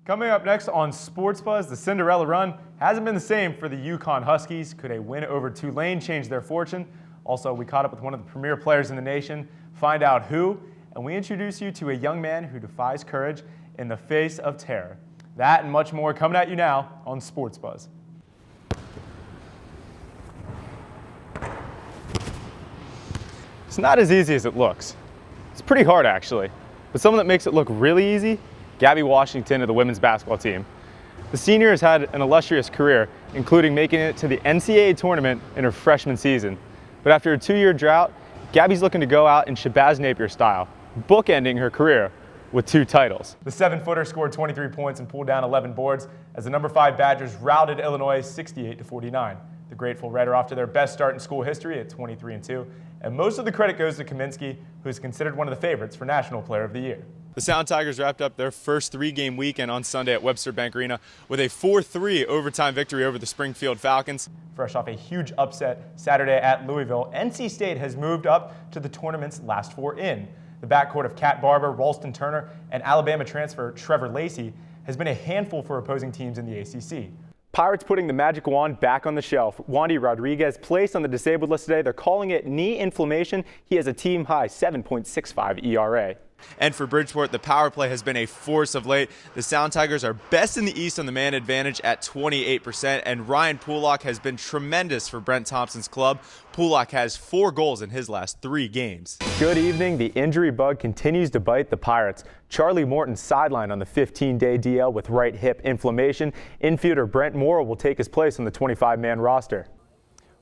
Coming up next on Sports Buzz, the Cinderella run hasn't been the same for the UConn Huskies. Could a win over Tulane change their fortune? Also, we caught up with one of the premier players in the nation, find out who, and we introduce you to a young man who defies courage in the face of terror. That and much more coming at you now on Sports Buzz. It's not as easy as it looks. It's pretty hard, actually. But someone that makes it look really easy, Gabby Washington of the women's basketball team. The senior has had an illustrious career, including making it to the NCAA tournament in her freshman season. But after a 2-year drought, Gabby's looking to go out in Shabazz Napier style, bookending her career with 2 titles. The 7-footer scored 23 points and pulled down 11 boards as the number 5 Badgers routed Illinois 68-49. The Grateful Red are off to their best start in school history at 23-2, and most of the credit goes to Kaminsky, who is considered one of the favorites for National Player of the Year. The Sound Tigers wrapped up their first 3-game weekend on Sunday at Webster Bank Arena with a 4-3 overtime victory over the Springfield Falcons. Fresh off a huge upset Saturday at Louisville, NC State has moved up to the tournament's last 4 in. The backcourt of Kat Barber, Ralston Turner, and Alabama transfer Trevor Lacey has been a handful for opposing teams in the ACC. Pirates putting the magic wand back on the shelf. Wandy Rodriguez placed on the disabled list today. They're calling it knee inflammation. He has a team-high 7.65 ERA. And for Bridgeport, the power play has been a force of late. The Sound Tigers are best in the East on the man advantage at 28%, and Ryan Pulak has been tremendous for Brent Thompson's club. Pulak has 4 goals in his last 3 games. Good evening. The injury bug continues to bite the Pirates. Charlie Morton sidelined on the 15-day DL with right hip inflammation. Infielder Brent Moore will take his place on the 25-man roster.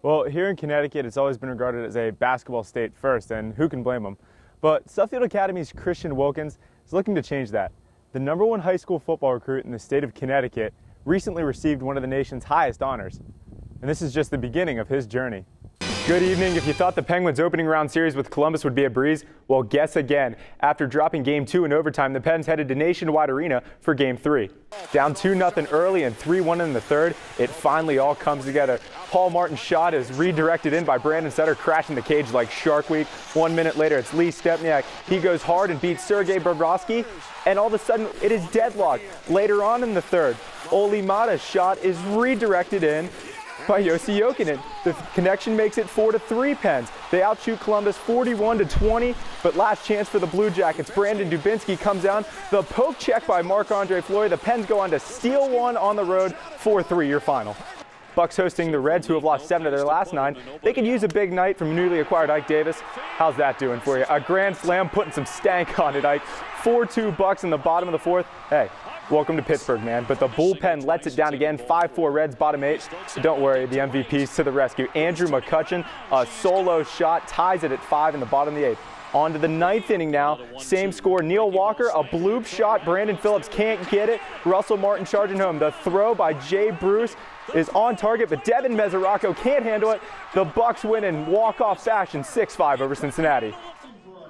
Well, here in Connecticut, it's always been regarded as a basketball state first, and who can blame them? But Suffield Academy's Christian Wilkins is looking to change that. The #1 high school football recruit in the state of Connecticut recently received one of the nation's highest honors. And this is just the beginning of his journey. Good evening. If you thought the Penguins' opening round series with Columbus would be a breeze, well, guess again. After dropping Game 2 in overtime, the Pens headed to Nationwide Arena for Game 3. Down 2-0 early and 3-1 in the third, it finally all comes together. Paul Martin's shot is redirected in by Brandon Sutter, crashing the cage like Shark Week. 1 minute later, it's Lee Stepniak. He goes hard and beats Sergei Bobrovsky, and all of a sudden, it is deadlocked. Later on in the third, Olli Mata's shot is redirected in by Jussi Jokinen. The connection makes it 4-3 Pens. They outshoot Columbus 41-20, but last chance for the Blue Jackets. Brandon Dubinsky comes down. The poke check by Marc-Andre Fleury. The Pens go on to steal one on the road. 4-3 your final. Bucks hosting the Reds, who have lost 7 of their last 9. They could use a big night from newly acquired Ike Davis. How's that doing for you? A grand slam putting some stank on it, Ike. 4-2 Bucks in the bottom of the 4th. Hey, welcome to Pittsburgh, man. But the bullpen lets it down again. 5-4 Reds, bottom 8. Don't worry, the MVP's to the rescue. Andrew McCutcheon, a solo shot, ties it at 5 in the bottom of the 8th. On to the 9th inning now. Same score. Neil Walker, a bloop shot. Brandon Phillips can't get it. Russell Martin charging home. The throw by Jay Bruce is on target, but Devin Mesoraco can't handle it. The Bucks win in walk-off fashion, 6-5 over Cincinnati.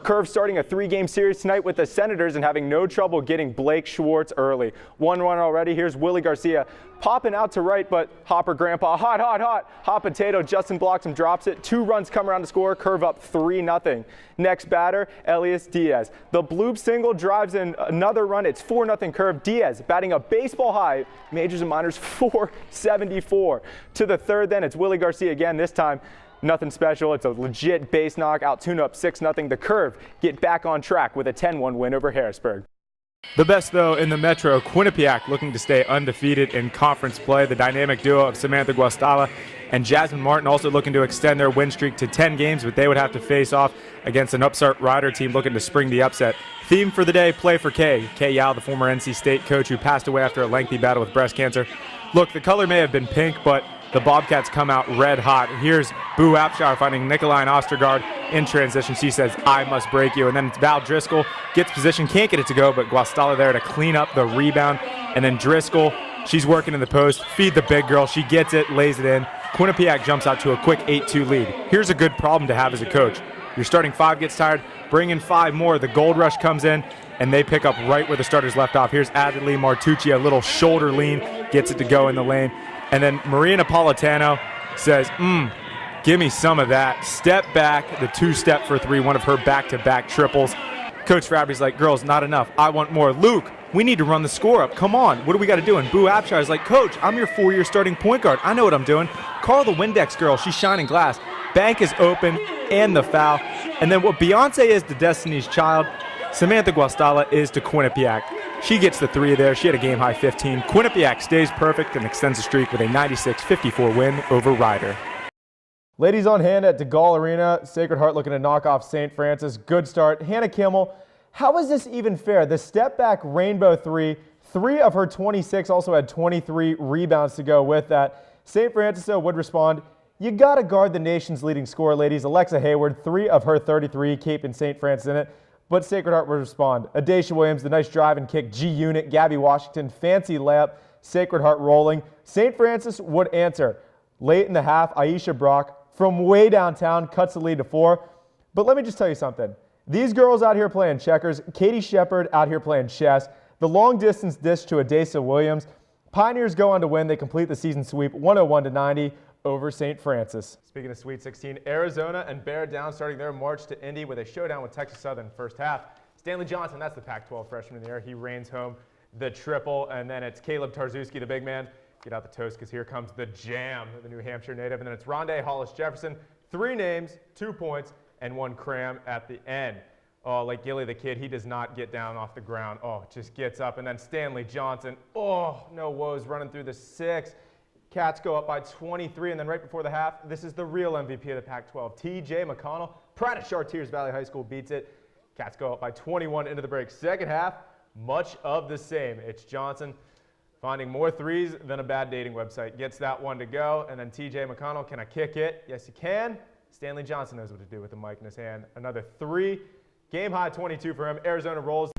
Curve starting a 3-game series tonight with the Senators and having no trouble getting Blake Schwartz early. 1 run already. Here's Willie Garcia popping out to right, but Hopper Grandpa, hot, hot, hot. Hot potato, Justin blocks him, drops it. 2 runs come around to score. Curve up 3-0. Next batter, Elias Diaz. The bloop single drives in another run. It's 4-0 Curve. Diaz batting a baseball high. Majors and minors 474. To the 3rd then, it's Willie Garcia again. This time, nothing special. It's a legit base knock. Out tune-up 6-0. The Curve get back on track with a 10-1 win over Harrisburg. The best, though, in the Metro, Quinnipiac looking to stay undefeated in conference play. The dynamic duo of Samantha Guastalla and Jasmine Martin also looking to extend their win streak to 10 games, but they would have to face off against an upstart Rider team looking to spring the upset. Theme for the day, play for Kay. Kay Yao, the former NC State coach who passed away after a lengthy battle with breast cancer. Look, the color may have been pink, but the Bobcats come out red hot. Here's Boo Apshire finding Nicoline Ostergaard in transition. She says, I must break you. And then Val Driscoll gets position, can't get it to go, but Guastalla there to clean up the rebound. And then Driscoll, she's working in the post. Feed the big girl. She gets it, lays it in. Quinnipiac jumps out to a quick 8-2 lead. Here's a good problem to have as a coach. Your starting 5 gets tired, bring in 5 more. The gold rush comes in, and they pick up right where the starters left off. Here's Adley Martucci, a little shoulder lean, gets it to go in the lane. And then Maria Napolitano says, give me some of that. Step back, the 2-step for 3, one of her back-to-back triples. Coach Fabry's like, girls, not enough. I want more. Luke We need to run the score up. Come on. What do we got to do? And Boo Abshire is like, Coach, I'm your 4-year starting point guard. I know what I'm doing. Call the Windex girl. She's shining glass. Bank is open and the foul. And then what Beyonce is to Destiny's Child, Samantha Guastalla is to Quinnipiac. She gets the 3 there. She had a game-high 15. Quinnipiac stays perfect and extends the streak with a 96-54 win over Ryder. Ladies on hand at DeGaulle Arena. Sacred Heart looking to knock off St. Francis. Good start. Hannah Kimmel, how is this even fair? The step-back rainbow 3, 3 of her 26 also had 23 rebounds to go with that. St. Francis, though, would respond, you got to guard the nation's leading scorer, ladies. Alexa Hayward, 3 of her 33, keeping St. Francis in it. But Sacred Heart would respond. Adacia Williams, the nice drive and kick. G-Unit, Gabby Washington, fancy layup. Sacred Heart rolling. St. Francis would answer. Late in the half, Aisha Brock from way downtown cuts the lead to 4. But let me just tell you something. These girls out here playing checkers. Katie Shepard out here playing chess. The long distance dish to Adacia Williams. Pioneers go on to win. They complete the season sweep 101-90 over St. Francis. Speaking of Sweet 16, Arizona and Bear Down starting their march to Indy with a showdown with Texas Southern first half. Stanley Johnson, that's the Pac-12 freshman of the year. He reigns home the triple, and then it's Caleb Tarczewski, the big man. Get out the toast because here comes the jam, the New Hampshire native. And then it's Rondé Hollis Jefferson. 3 names, 2 points, and 1 cram at the end. Oh, like Gilly the kid, he does not get down off the ground. Oh, just gets up. And then Stanley Johnson. Oh, no woes running through the 6. Cats go up by 23, and then right before the half, this is the real MVP of the Pac-12. T.J. McConnell, pride of Chartiers Valley High School, beats it. Cats go up by 21 into the break. Second half, much of the same. It's Johnson finding more 3s than a bad dating website. Gets that one to go, and then T.J. McConnell, can I kick it? Yes, you can. Stanley Johnson knows what to do with the mic in his hand. Another 3. Game high 22 for him. Arizona rolls.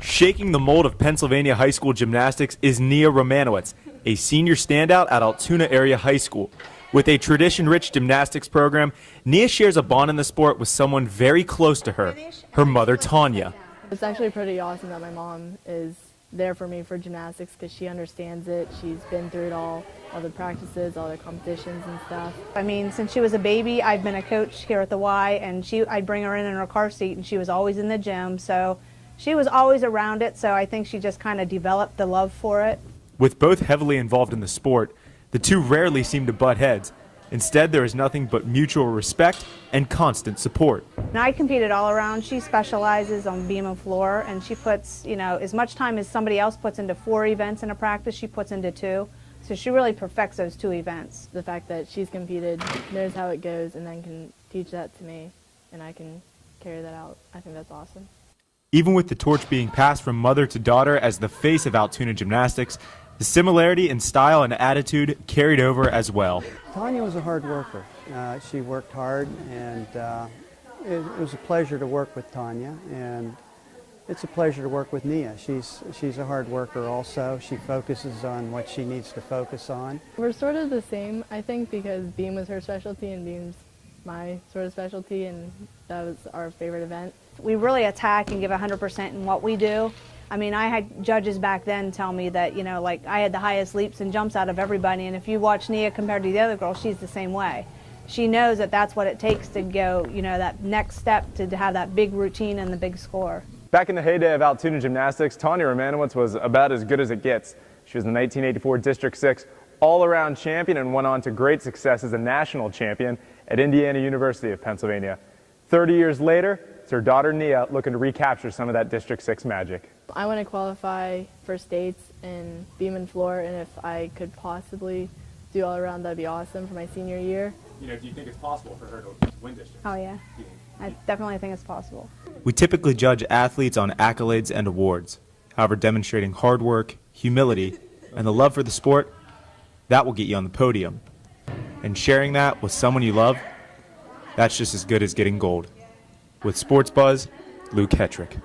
Shaking the mold of Pennsylvania high school gymnastics is Nia Romanowitz, a senior standout at Altoona Area High School. With a tradition-rich gymnastics program, Nia shares a bond in the sport with someone very close to her, her mother, Tanya. It's actually pretty awesome that my mom is there for me for gymnastics because she understands it. She's been through it all the practices, all the competitions and stuff. I mean, since she was a baby, I've been a coach here at the Y, and I'd bring her in her car seat, and she was always in the gym, so she was always around it, so I think she just kind of developed the love for it. With both heavily involved in the sport, the two rarely seem to butt heads. Instead, there is nothing but mutual respect and constant support. And I competed all around. She specializes on beam and floor, and she puts, as much time as somebody else puts into 4 events in a practice, she puts into 2. So she really perfects those 2 events. The fact that she's competed, knows how it goes, and then can teach that to me, and I can carry that out, I think that's awesome. Even with the torch being passed from mother to daughter as the face of Altoona gymnastics, the similarity in style and attitude carried over as well. Tanya was a hard worker. She worked hard, and it was a pleasure to work with Tanya, and it's a pleasure to work with Nia. She's a hard worker also. She focuses on what she needs to focus on. We're sort of the same, I think, because beam was her specialty and beam's my sort of specialty, and that was our favorite event. We really attack and give 100% in what we do. I mean, I had judges back then tell me that, like I had the highest leaps and jumps out of everybody, and if you watch Nia compared to the other girls, she's the same way. She knows that that's what it takes to go, that next step to have that big routine and the big score. Back in the heyday of Altoona gymnastics, Tanya Romanowitz was about as good as it gets. She was the 1984 District 6 all-around champion and went on to great success as a national champion at Indiana University of Pennsylvania. 30 years later, it's her daughter Nia looking to recapture some of that District 6 magic. I want to qualify for states in beam and floor, and if I could possibly do all around, that'd be awesome for my senior year. Do you think it's possible for her to win district? Oh yeah, I definitely think it's possible. We typically judge athletes on accolades and awards. However, demonstrating hard work, humility, and the love for the sport, that will get you on the podium. And sharing that with someone you love, that's just as good as getting gold. With Sports Buzz, Luke Hetrick.